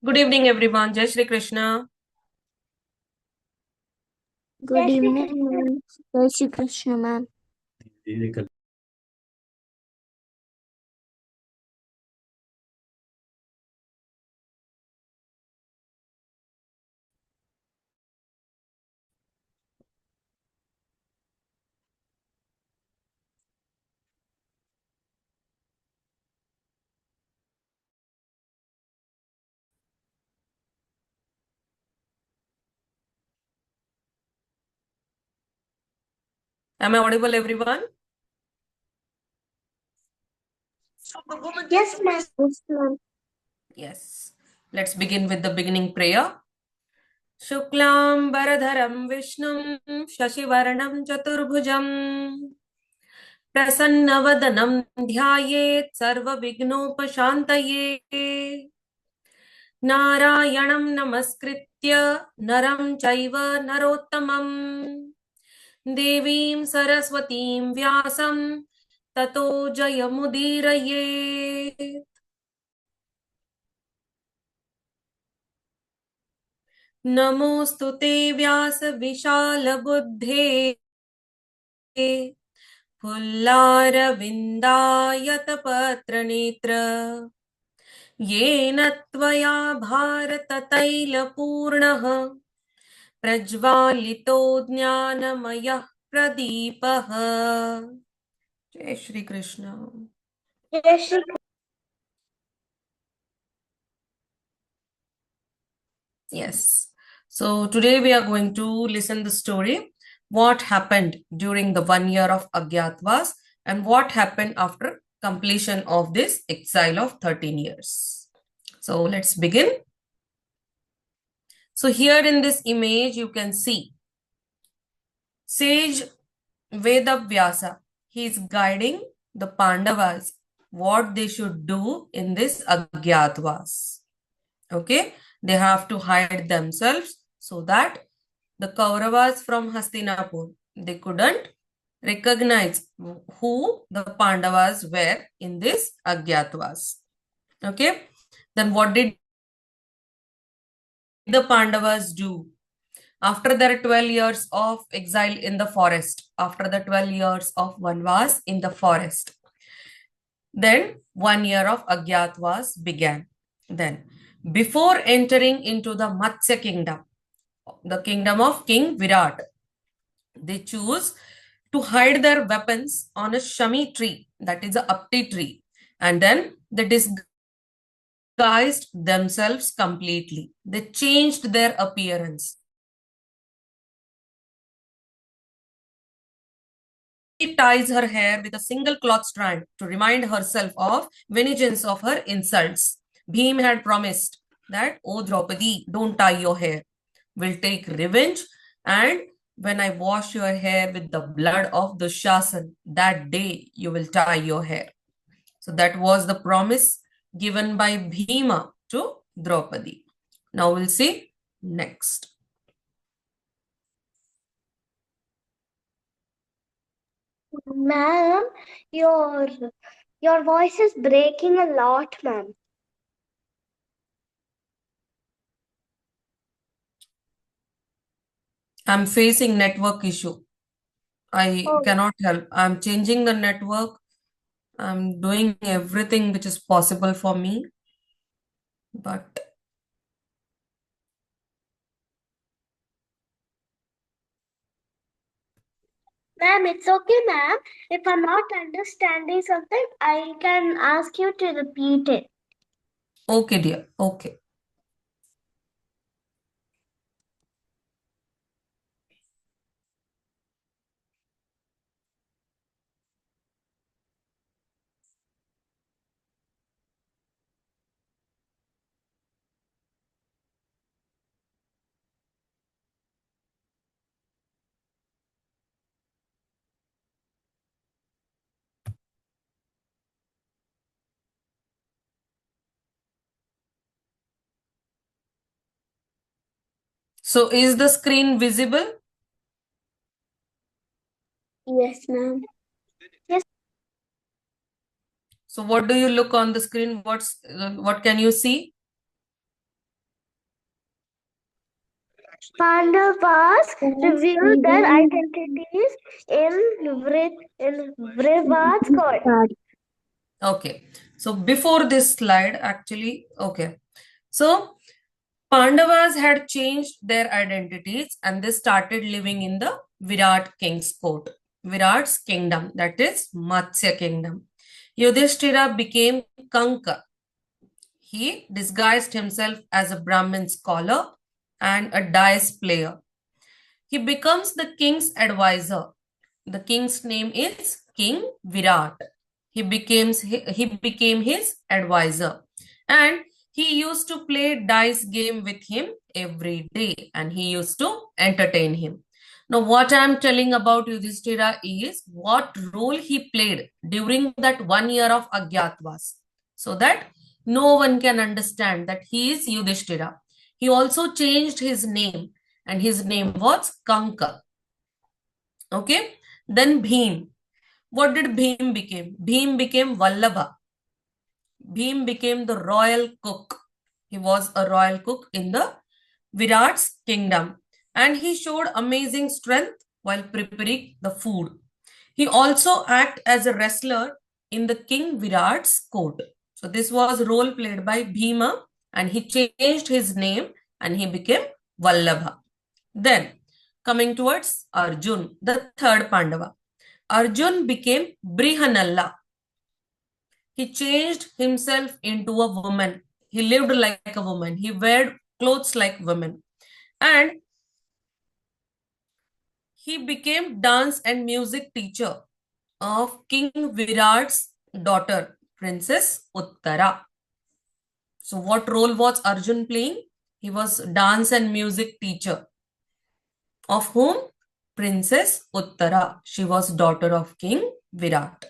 Good evening, everyone. Jai Shri Krishna. Good evening, ma'am. Jai Shri Krishna, ma'am. Am I audible, everyone? Yes, ma'am. Yes, ma'am. Yes. Let's begin with the beginning prayer. Shuklam Baradharam Vishnum Shashivaranam Chaturbhujam Prasannavadanam Dhyayet Sarva Vignopashantaye Narayanam Namaskritya Naram Chaiva Narottamam Devim Saraswatim Vyasam Tato Jayamudiraye नमोऽस्तु ते व्यास विशाल बुद्धे फुल्लारविन्दायत पत्रनेत्र येन त्वया भारततैलपूर्णः प्रज्वालितो ज्ञानमयः प्रदीपः जय Shri Krishna Jai Shri Yes. So today we are going to listen the story, what happened during the 1 year of Agyatwas and what happened after completion of this exile of 13 years. So let's begin. So here in this image, you can see sage Vedavyasa. He is guiding the Pandavas what they should do in this Agyatwas. Okay, they have to hide themselves so that the Kauravas from Hastinapur, they couldn't recognize who the Pandavas were in this Agyatwas. Okay, then what did the Pandavas do? After their 12 years of exile in the forest, after the 12 years of Vanvas in the forest, then 1 year of Agyatwas began. Then, before entering into the Matsya kingdom, the kingdom of King Virat, they choose to hide their weapons on a shami tree, that is a apti tree, and then they disguised themselves completely. They changed their appearance. She ties her hair with a single cloth strand to remind herself of vengeance of her insults. Bhim had promised that, "Oh Draupadi, don't tie your hair. We'll take revenge, and when I wash your hair with the blood of Dushasan, that day you will tie your hair." So that was the promise given by Bhima to Draupadi. Now we'll see next. Ma'am, your voice is breaking a lot, ma'am. I'm facing network issue. I Oh, cannot help. I'm changing the network. I'm doing everything which is possible for me. But ma'am, it's okay, ma'am. If I'm not understanding something, I can ask you to repeat it. okay, dear. Okay. So is the screen visible? Yes, ma'am. Yes, So what do you look on the screen? What can you see? Pandavas revealed their identities in Vrivat's court. Okay. So before this slide, actually, okay. So Pandavas had changed their identities and they started living in the Virat king's court. Virat's kingdom, that is Matsya kingdom. Yudhishthira became Kanka. He disguised himself as a Brahmin scholar and a dice player. He becomes the king's advisor. The king's name is King Virat. He became his advisor, and he used to play dice game with him every day, and he used to entertain him. Now, what I am telling about Yudhishthira is what role he played during that 1 year of Agyatwas, so that no one can understand that he is Yudhishthira. He also changed his name, and his name was Kanka. Okay, then Bhim. What did Bhim become? Bhim became Vallabha. Bhim became the royal cook. He was a royal cook in the Virat's kingdom, and he showed amazing strength while preparing the food. He also acted as a wrestler in the King Virat's court. So this was role played by Bhima, and he changed his name and he became Vallabha. Then coming towards Arjun, the third Pandava. Arjun became Brihanalla. He changed himself into a woman. He lived like a woman. He wore clothes like women. And he became dance and music teacher of King Virat's daughter, Princess Uttara. So what role was Arjun playing? He was dance and music teacher. Of whom? Princess Uttara. She was daughter of King Virat.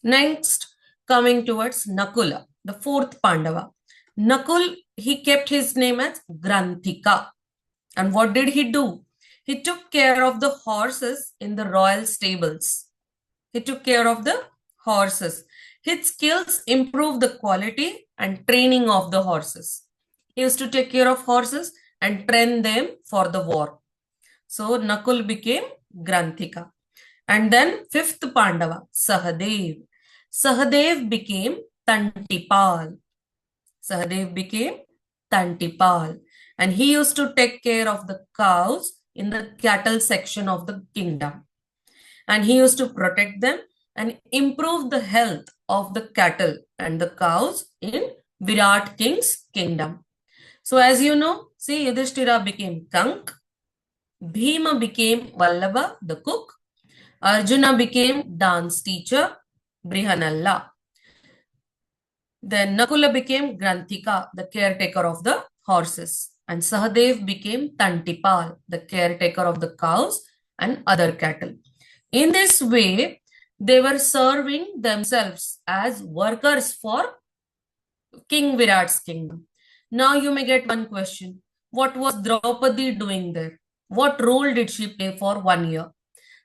Next, coming towards Nakula, the fourth Pandava. Nakul, he kept his name as Granthika. And what did he do? He took care of the horses in the royal stables. He took care of the horses. His skills improved the quality and training of the horses. He used to take care of horses and train them for the war. So Nakul became Granthika. And then fifth Pandava, Sahadev. Sahadev became Tantipal. Sahadev became Tantipal. And he used to take care of the cows in the cattle section of the kingdom. And he used to protect them and improve the health of the cattle and the cows in Virat king's kingdom. So as you know, see, Yudhishthira became Kank, Bhima became Vallabha, the cook, Arjuna became dance teacher, Brihanalla. Then Nakula became Granthika, the caretaker of the horses. And Sahadev became Tantipal, the caretaker of the cows and other cattle. In this way, they were serving themselves as workers for King Virat's kingdom. Now you may get one question. What was Draupadi doing there? What role did she play for 1 year?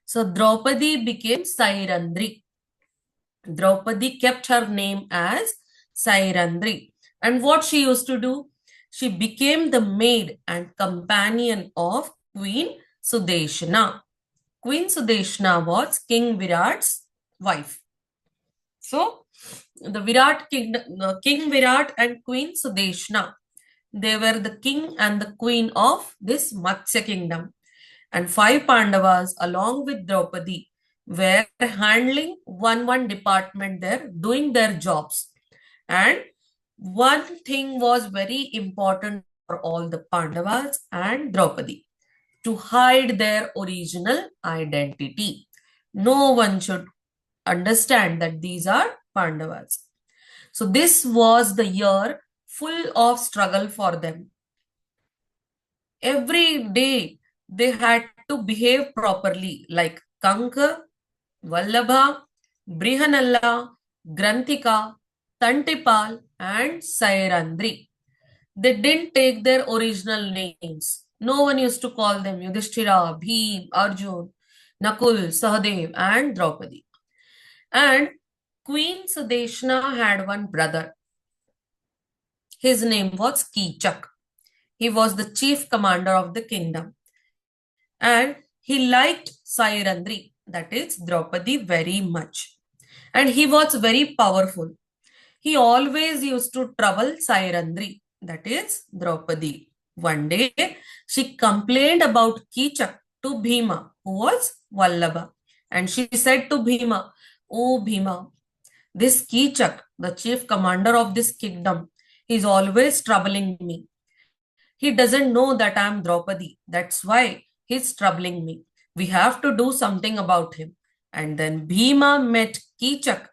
So Draupadi became Sairandri. Draupadi kept her name as Sairandri. And what she used to do? She became the maid and companion of Queen Sudeshna. Queen Sudeshna was King Virat's wife. So, the King Virat and Queen Sudeshna, they were the king and the queen of this Matsya kingdom. And 5 Pandavas, along with Draupadi, were handling one department there, doing their jobs. And one thing was very important for all the Pandavas and Draupadi, to hide their original identity. No one should understand that these are Pandavas. So this was the year full of struggle for them. Every day they had to behave properly, like Kanka, Vallabha, Brihanalla, Granthika, Tantipal, and Sairandri. They didn't take their original names. No one used to call them Yudhishthira, Bhim, Arjun, Nakul, Sahadev, and Draupadi. And Queen Sudeshna had one brother. His name was Kichak. He was the chief commander of the kingdom. And he liked Sairandri, that is Draupadi, very much. And he was very powerful. He always used to trouble Sairandri, that is Draupadi. One day, she complained about Kichak to Bhima, who was Vallabha. And she said to Bhima, "Oh Bhima, this Kichak, the chief commander of this kingdom, is always troubling me. He doesn't know that I am Draupadi. That's why he's troubling me. We have to do something about him." And then Bhima met Kichak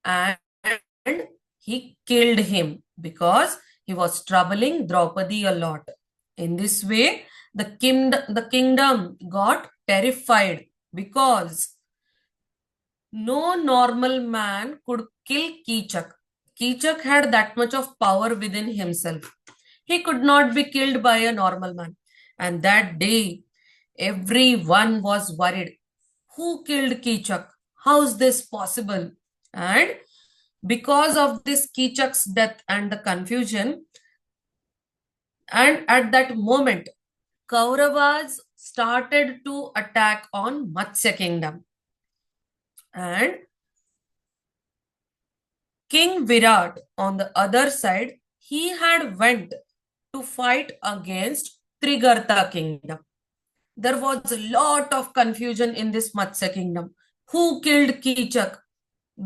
and he killed him because he was troubling Draupadi a lot. In this way, the kingdom got terrified because no normal man could kill Kichak. Kichak had that much of power within himself. He could not be killed by a normal man. And that day, everyone was worried. Who killed Kichak? How is this possible? And because of this Kichak's death and the confusion, and at that moment, Kauravas started to attack on Matsya kingdom. And King Virat, on the other side, he had went to fight against Trigarta kingdom. There was a lot of confusion in this Matsya kingdom. Who killed Kichak?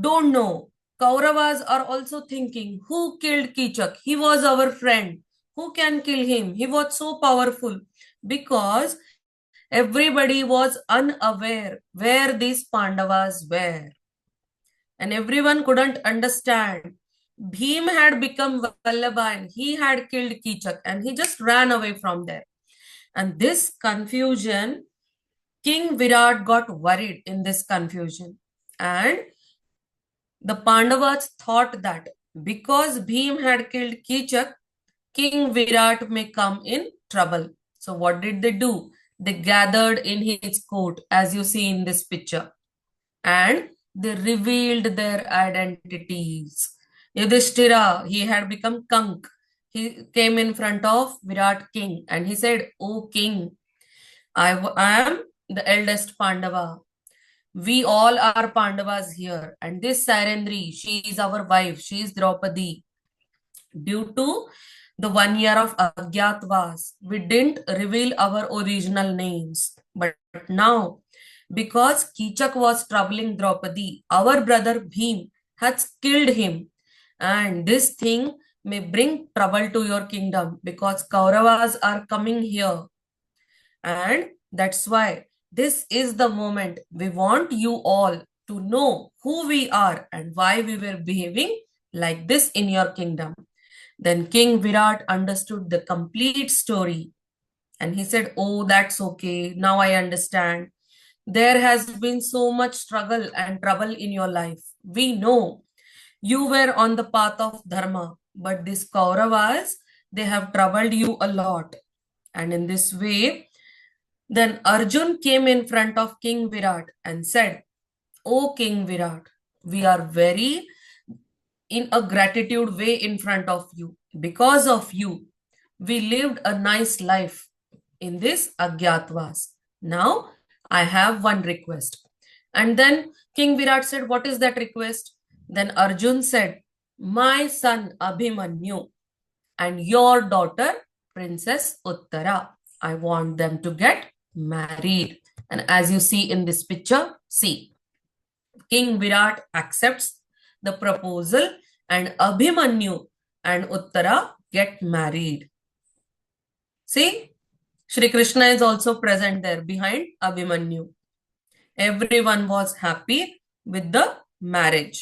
Don't know. Kauravas are also thinking, who killed Kichak? He was our friend. Who can kill him? He was so powerful. Because everybody was unaware where these Pandavas were. And everyone couldn't understand. Bhim had become Vallabha and he had killed Kichak and he just ran away from there. And this confusion, King Virat got worried in this confusion. And the Pandavas thought that because Bhim had killed Kichak, King Virat may come in trouble. So what did they do? They gathered in his court, as you see in this picture, and they revealed their identities. Yudhishthira, he had become Kank. He came in front of Virat king and he said, "O king, I am the eldest Pandava. We all are Pandavas here. And this Sairendri, she is our wife. She is Draupadi. Due to the 1 year of Agyatwas, we didn't reveal our original names. But now, because Kichak was troubling Draupadi, our brother Bhim has killed him. And this thing may bring trouble to your kingdom because Kauravas are coming here. And that's why this is the moment we want you all to know who we are and why we were behaving like this in your kingdom." Then King Virat understood the complete story and he said, "Oh, that's okay. Now I understand. There has been so much struggle and trouble in your life. We know you were on the path of Dharma, but these Kauravas, they have troubled you a lot." And in this way, then Arjun came in front of King Virat and said, "O King Virat, we are very in a gratitude way in front of you. Because of you, we lived a nice life in this Agyatwas. Now, I have one request." And then King Virat said, "What is that request?" Then Arjun said, "My son Abhimanyu and your daughter Princess Uttara, I want them to get married." And as you see in this picture, see, King Virat accepts the proposal and Abhimanyu and Uttara get married. See, Shri Krishna is also present there behind Abhimanyu. Everyone was happy with the marriage.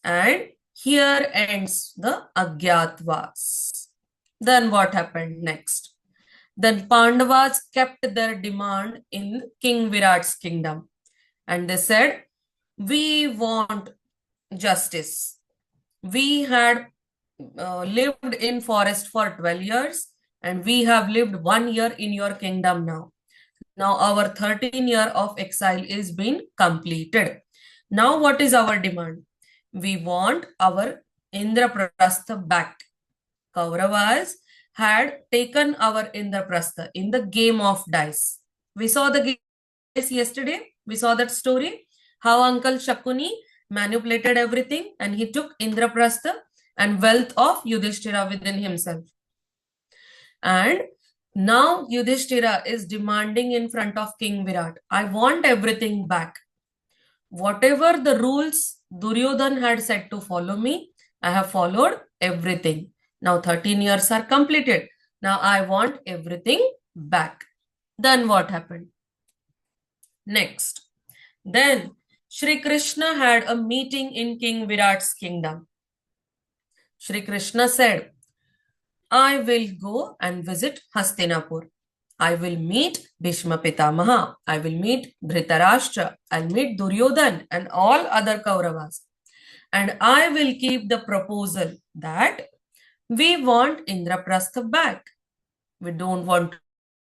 And here ends the Agyatwas. Then what happened next? Then Pandavas kept their demand in King Virat's kingdom. And they said, "We want justice. We had lived in forest for 12 years and we have lived 1 year in your kingdom now. Now our 13 year of exile is being completed. Now what is our demand? We want our Indraprastha back." Kauravas, had taken our Indraprastha in the game of dice. We saw the dice yesterday. We saw that story. How Uncle Shakuni manipulated everything and he took Indraprastha and wealth of Yudhishthira within himself. And now Yudhishthira is demanding in front of King Virat, I want everything back. Whatever the rules Duryodhan had said to follow me, I have followed everything. Now 13 years are completed. Now I want everything back. Then what happened? Next. Then Shri Krishna had a meeting in King Virat's kingdom. Shri Krishna said, I will go and visit Hastinapur. I will meet Bhishma Pitamaha. I will meet Dhritarashtra. I'll meet Duryodhan and all other Kauravas. And I will keep the proposal that we want Indraprastha back. We don't want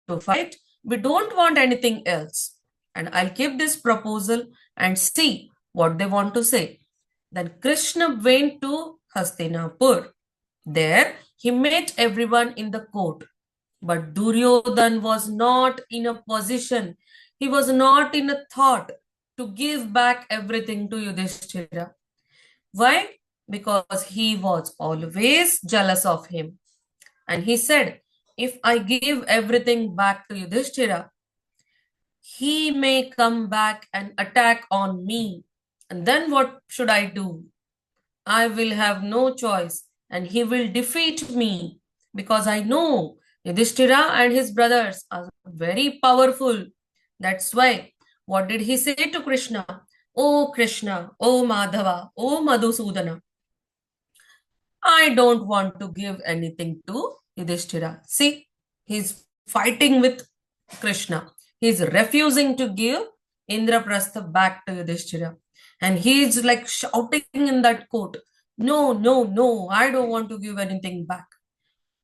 to fight. We don't want anything else. And I'll keep this proposal and see what they want to say. Then Krishna went to Hastinapur. There he met everyone in the court. But Duryodhan was not in a position, he was not in a thought to give back everything to Yudhishthira. Why? Because he was always jealous of him. And he said, if I give everything back to Yudhishthira, he may come back and attack on me. And then what should I do? I will have no choice and he will defeat me because I know Yudhishthira and his brothers are very powerful. That's why, what did he say to Krishna? Oh Krishna, oh Madhava, oh Madhusudana, I don't want to give anything to Yudhishthira. See, he's fighting with Krishna. He's refusing to give Indraprastha back to Yudhishthira. And he's like shouting in that court, no, no, no, I don't want to give anything back.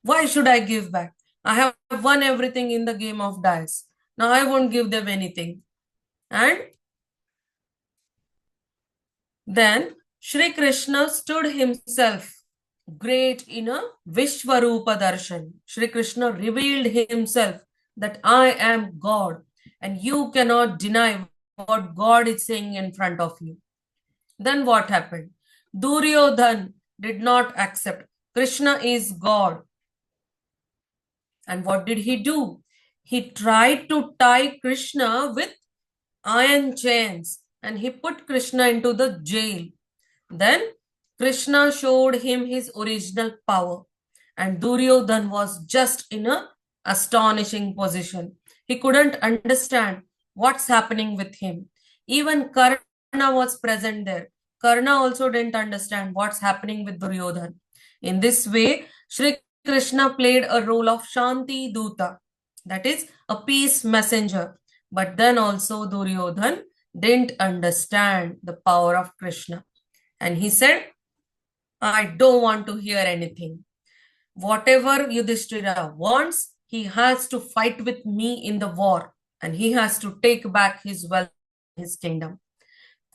Why should I give back? I have won everything in the game of dice. Now I won't give them anything. And then Shri Krishna stood himself great in a Vishwarupa Darshan. Shri Krishna revealed himself that I am God and you cannot deny what God is saying in front of you. Then what happened? Duryodhan did not accept. Krishna is God. And what did he do? He tried to tie Krishna with iron chains and he put Krishna into the jail. Then Krishna showed him his original power and Duryodhan was just in an astonishing position. He couldn't understand what's happening with him. Even Karna was present there. Karna also didn't understand what's happening with Duryodhan. In this way, Shri Krishna played a role of Shanti Duta, that is a peace messenger. But then also Duryodhan didn't understand the power of Krishna. And he said, I don't want to hear anything. Whatever Yudhishthira wants, he has to fight with me in the war and he has to take back his wealth, his kingdom.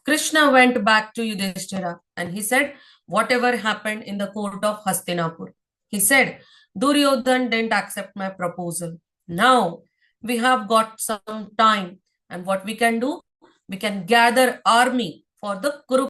Krishna went back to Yudhishthira and he said, whatever happened in the court of Hastinapur. He said, Duryodhan didn't accept my proposal. Now we have got some time and what we can do, we can gather army for the Kurukshetra